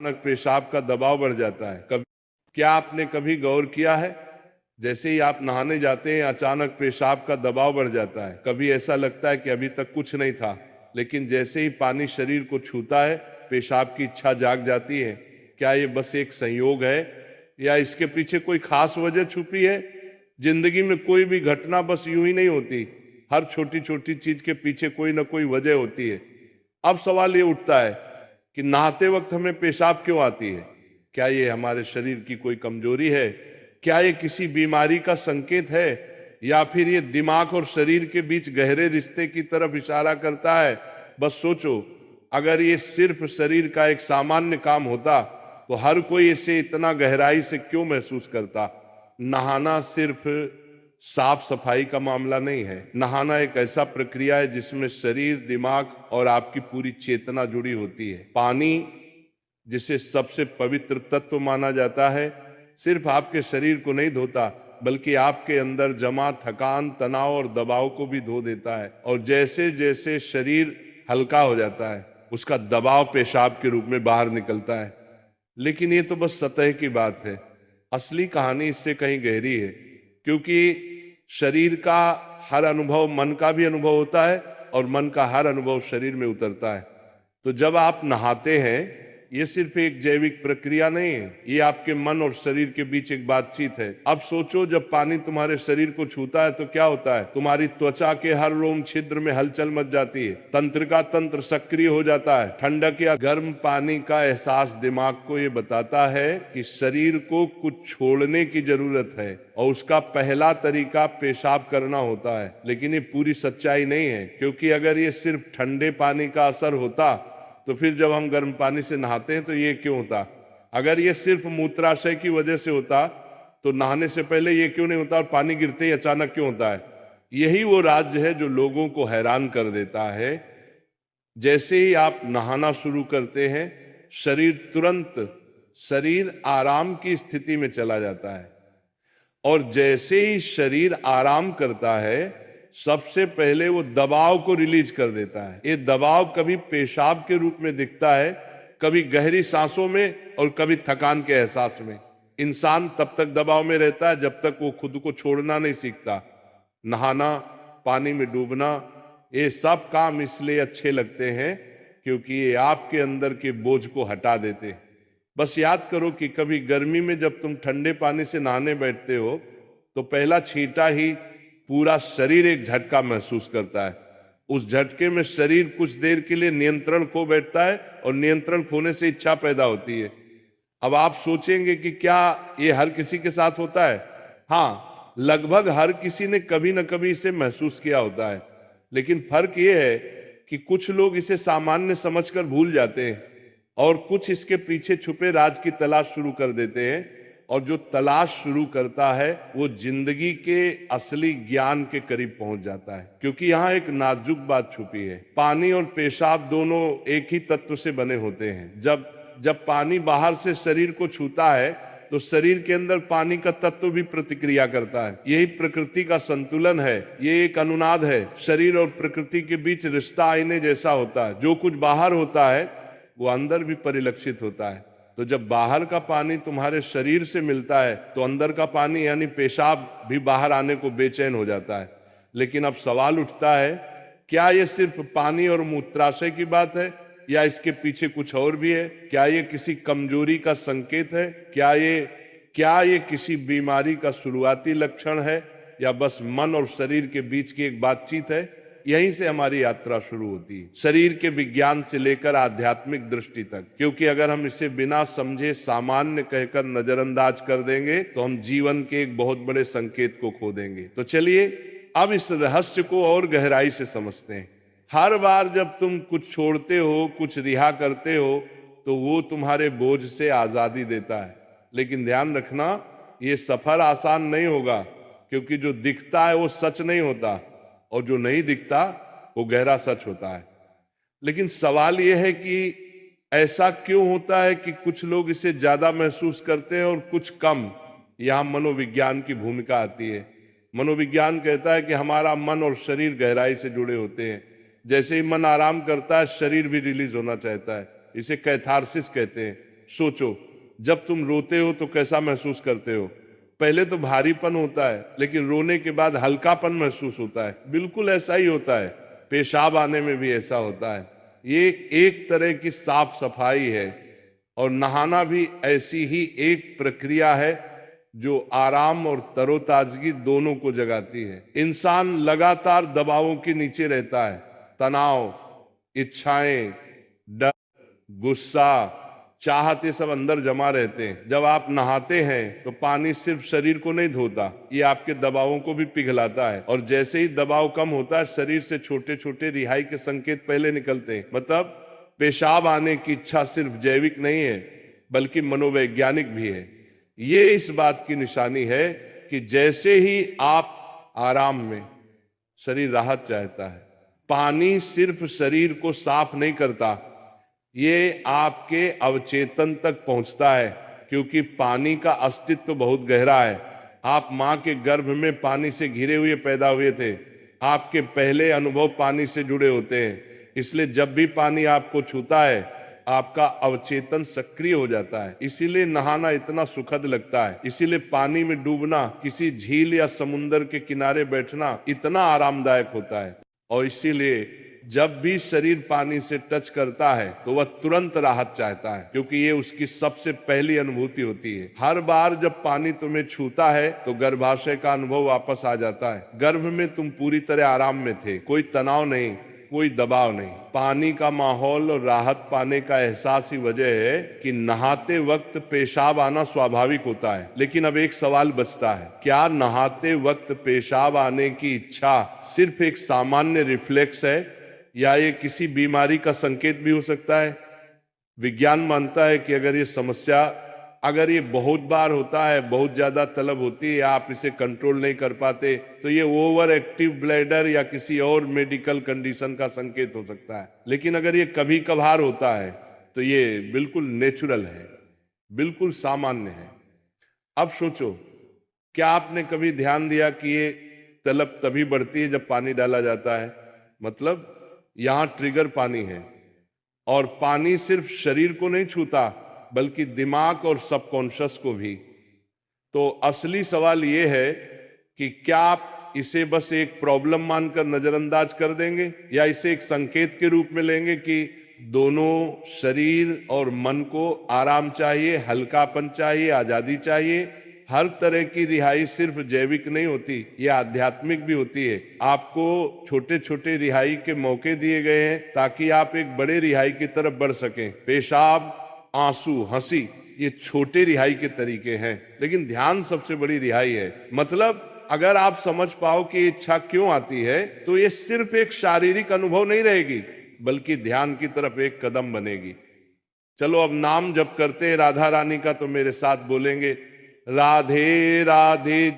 अचानक पेशाब का दबाव बढ़ जाता है। कभी क्या आपने कभी गौर किया है, जैसे ही आप नहाने जाते हैं अचानक पेशाब का दबाव बढ़ जाता है। कभी ऐसा लगता है कि अभी तक कुछ नहीं था, लेकिन जैसे ही पानी शरीर को छूता है पेशाब की इच्छा जाग जाती है। क्या ये बस एक संयोग है या इसके पीछे कोई खास वजह छुपी है? जिंदगी में कोई भी घटना बस यूं ही नहीं होती, हर छोटी छोटी चीज के पीछे कोई ना कोई वजह होती है। अब सवाल ये उठता है कि नहाते वक्त हमें पेशाब क्यों आती है? क्या ये हमारे शरीर की कोई कमजोरी है? क्या ये किसी बीमारी का संकेत है, या फिर ये दिमाग और शरीर के बीच गहरे रिश्ते की तरफ इशारा करता है? बस सोचो, अगर ये सिर्फ शरीर का एक सामान्य काम होता तो हर कोई इसे इतना गहराई से क्यों महसूस करता? नहाना सिर्फ साफ सफाई का मामला नहीं है। नहाना एक ऐसा प्रक्रिया है जिसमें शरीर, दिमाग और आपकी पूरी चेतना जुड़ी होती है। पानी, जिसे सबसे पवित्र तत्व माना जाता है, सिर्फ आपके शरीर को नहीं धोता बल्कि आपके अंदर जमा थकान, तनाव और दबाव को भी धो देता है। और जैसे जैसे शरीर हल्का हो जाता है उसका दबाव पेशाब के रूप में बाहर निकलता है। लेकिन ये तो बस सतह की बात है, असली कहानी इससे कहीं गहरी है। क्योंकि शरीर का हर अनुभव मन का भी अनुभव होता है और मन का हर अनुभव शरीर में उतरता है। तो जब आप नहाते हैं ये सिर्फ एक जैविक प्रक्रिया नहीं है, ये आपके मन और शरीर के बीच एक बातचीत है। अब सोचो, जब पानी तुम्हारे शरीर को छूता है तो क्या होता है? तुम्हारी त्वचा के हर रोम छिद्र में हलचल मच जाती है, तंत्र का तंत्र सक्रिय हो जाता है। ठंडक या गर्म पानी का एहसास दिमाग को ये बताता है कि शरीर को कुछ छोड़ने की जरूरत है, और उसका पहला तरीका पेशाब करना होता है। लेकिन ये पूरी सच्चाई नहीं है, क्योंकि अगर ये सिर्फ ठंडे पानी का असर होता तो फिर जब हम गर्म पानी से नहाते हैं तो ये क्यों होता? अगर ये सिर्फ मूत्राशय की वजह से होता तो नहाने से पहले ये क्यों नहीं होता, और पानी गिरते ही अचानक क्यों होता है? यही वो राज्य है जो लोगों को हैरान कर देता है। जैसे ही आप नहाना शुरू करते हैं शरीर आराम की स्थिति में चला जाता है, और जैसे ही शरीर आराम करता है सबसे पहले वो दबाव को रिलीज कर देता है। ये दबाव कभी पेशाब के रूप में दिखता है, कभी गहरी सांसों में और कभी थकान के एहसास में। इंसान तब तक दबाव में रहता है जब तक वो खुद को छोड़ना नहीं सीखता। नहाना, पानी में डूबना, ये सब काम इसलिए अच्छे लगते हैं क्योंकि ये आपके अंदर के बोझ को हटा देते हैं। बस याद करो कि कभी गर्मी में जब तुम ठंडे पानी से नहाने बैठते हो तो पहला छींटा ही पूरा शरीर एक झटका महसूस करता है। उस झटके में शरीर कुछ देर के लिए नियंत्रण खो बैठता है, और नियंत्रण खोने से इच्छा पैदा होती है। अब आप सोचेंगे कि क्या ये हर किसी के साथ होता है? हाँ, लगभग हर किसी ने कभी ना कभी इसे महसूस किया होता है। लेकिन फर्क ये है कि कुछ लोग इसे सामान्य समझकर भूल जाते हैं और कुछ इसके पीछे छुपे राज की तलाश शुरू कर देते हैं। और जो तलाश शुरू करता है वो जिंदगी के असली ज्ञान के करीब पहुंच जाता है। क्योंकि यहाँ एक नाजुक बात छुपी है, पानी और पेशाब दोनों एक ही तत्व से बने होते हैं। जब जब पानी बाहर से शरीर को छूता है तो शरीर के अंदर पानी का तत्व भी प्रतिक्रिया करता है। यही प्रकृति का संतुलन है, ये एक अनुनाद है। शरीर और प्रकृति के बीच रिश्ता आईने जैसा होता है, जो कुछ बाहर होता है वो अंदर भी परिलक्षित होता है। तो जब बाहर का पानी तुम्हारे शरीर से मिलता है तो अंदर का पानी यानी पेशाब भी बाहर आने को बेचैन हो जाता है। लेकिन अब सवाल उठता है, क्या ये सिर्फ पानी और मूत्राशय की बात है या इसके पीछे कुछ और भी है? क्या ये किसी कमजोरी का संकेत है? क्या ये किसी बीमारी का शुरुआती लक्षण है, या बस मन और शरीर के बीच की एक बातचीत है? यहीं से हमारी यात्रा शुरू होती है, शरीर के विज्ञान से लेकर आध्यात्मिक दृष्टि तक। क्योंकि अगर हम इसे बिना समझे सामान्य कहकर नजरअंदाज कर देंगे तो हम जीवन के एक बहुत बड़े संकेत को खो देंगे। तो चलिए अब इस रहस्य को और गहराई से समझते हैं। हर बार जब तुम कुछ छोड़ते हो, कुछ रिहा करते हो, तो वो तुम्हारे बोझ से आजादी देता है। लेकिन ध्यान रखना, ये सफर आसान नहीं होगा, क्योंकि जो दिखता है वो सच नहीं होता, और जो नहीं दिखता वो गहरा सच होता है। लेकिन सवाल यह है कि ऐसा क्यों होता है कि कुछ लोग इसे ज्यादा महसूस करते हैं और कुछ कम? यहां मनोविज्ञान की भूमिका आती है। मनोविज्ञान कहता है कि हमारा मन और शरीर गहराई से जुड़े होते हैं। जैसे ही मन आराम करता है शरीर भी रिलीज होना चाहता है, इसे कैथारसिस कहते हैं। सोचो, जब तुम रोते हो तो कैसा महसूस करते हो? पहले तो भारीपन होता है, लेकिन रोने के बाद हल्कापन महसूस होता है। बिल्कुल ऐसा ही होता है, पेशाब आने में भी ऐसा होता है। ये एक तरह की साफ सफाई है, और नहाना भी ऐसी ही एक प्रक्रिया है जो आराम और तरोताजगी दोनों को जगाती है। इंसान लगातार दबावों के नीचे रहता है, तनाव, इच्छाएं, डर, गुस्सा, चाहत, ये सब अंदर जमा रहते हैं। जब आप नहाते हैं तो पानी सिर्फ शरीर को नहीं धोता, ये आपके दबावों को भी पिघलाता है। और जैसे ही दबाव कम होता है, शरीर से छोटे छोटे रिहाई के संकेत पहले निकलते हैं। मतलब पेशाब आने की इच्छा सिर्फ जैविक नहीं है, बल्कि मनोवैज्ञानिक भी है। ये इस बात की निशानी है कि जैसे ही आप आराम में, शरीर राहत चाहता है। पानी सिर्फ शरीर को साफ नहीं करता, ये आपके अवचेतन तक पहुंचता है, क्योंकि पानी का अस्तित्व बहुत गहरा है। आप मां के गर्भ में पानी से घिरे हुए पैदा हुए थे। आपके पहले अनुभव पानी से जुड़े होते हैं। इसलिए जब भी पानी आपको छूता है, आपका अवचेतन सक्रिय हो जाता है। इसीलिए नहाना इतना सुखद लगता है। इसीलिए पानी में डूबना, किसी झील या समुंदर के किनारे बैठना इतना आरामदायक होता है। और इसीलिए जब भी शरीर पानी से टच करता है तो वह तुरंत राहत चाहता है, क्योंकि ये उसकी सबसे पहली अनुभूति होती है। हर बार जब पानी तुम्हें छूता है तो गर्भाशय का अनुभव वापस आ जाता है। गर्भ में तुम पूरी तरह आराम में थे, कोई तनाव नहीं, कोई दबाव नहीं। पानी का माहौल और राहत पाने का एहसास ही वजह है कि नहाते वक्त पेशाब आना स्वाभाविक होता है। लेकिन अब एक सवाल बचता है, क्या नहाते वक्त पेशाब आने की इच्छा सिर्फ एक सामान्य रिफ्लेक्स है, या ये किसी बीमारी का संकेत भी हो सकता है? विज्ञान मानता है कि अगर ये बहुत बार होता है, बहुत ज्यादा तलब होती है, या आप इसे कंट्रोल नहीं कर पाते, तो ये ओवर एक्टिव ब्लैडर या किसी और मेडिकल कंडीशन का संकेत हो सकता है। लेकिन अगर ये कभी कभार होता है तो ये बिल्कुल नेचुरल है, बिल्कुल सामान्य है। अब सोचो, क्या आपने कभी ध्यान दिया कि ये तलब तभी बढ़ती है जब पानी डाला जाता है? मतलब यहां ट्रिगर पानी है, और पानी सिर्फ शरीर को नहीं छूता, बल्कि दिमाग और सबकॉन्शियस को भी। तो असली सवाल यह है कि क्या आप इसे बस एक प्रॉब्लम मानकर नजरअंदाज कर देंगे, या इसे एक संकेत के रूप में लेंगे कि दोनों शरीर और मन को आराम चाहिए, हल्कापन चाहिए, आजादी चाहिए। हर तरह की रिहाई सिर्फ जैविक नहीं होती, ये आध्यात्मिक भी होती है। आपको छोटे छोटे रिहाई के मौके दिए गए हैं ताकि आप एक बड़े रिहाई की तरफ बढ़ सकें। पेशाब, आंसू, हंसी, ये छोटे रिहाई के तरीके हैं, लेकिन ध्यान सबसे बड़ी रिहाई है। मतलब अगर आप समझ पाओ कि इच्छा क्यों आती है, तो ये सिर्फ एक शारीरिक अनुभव नहीं रहेगी, बल्कि ध्यान की तरफ एक कदम बनेगी। चलो अब नाम जप करते हैं राधा रानी का, तो मेरे साथ बोलेंगे, राधे राधे।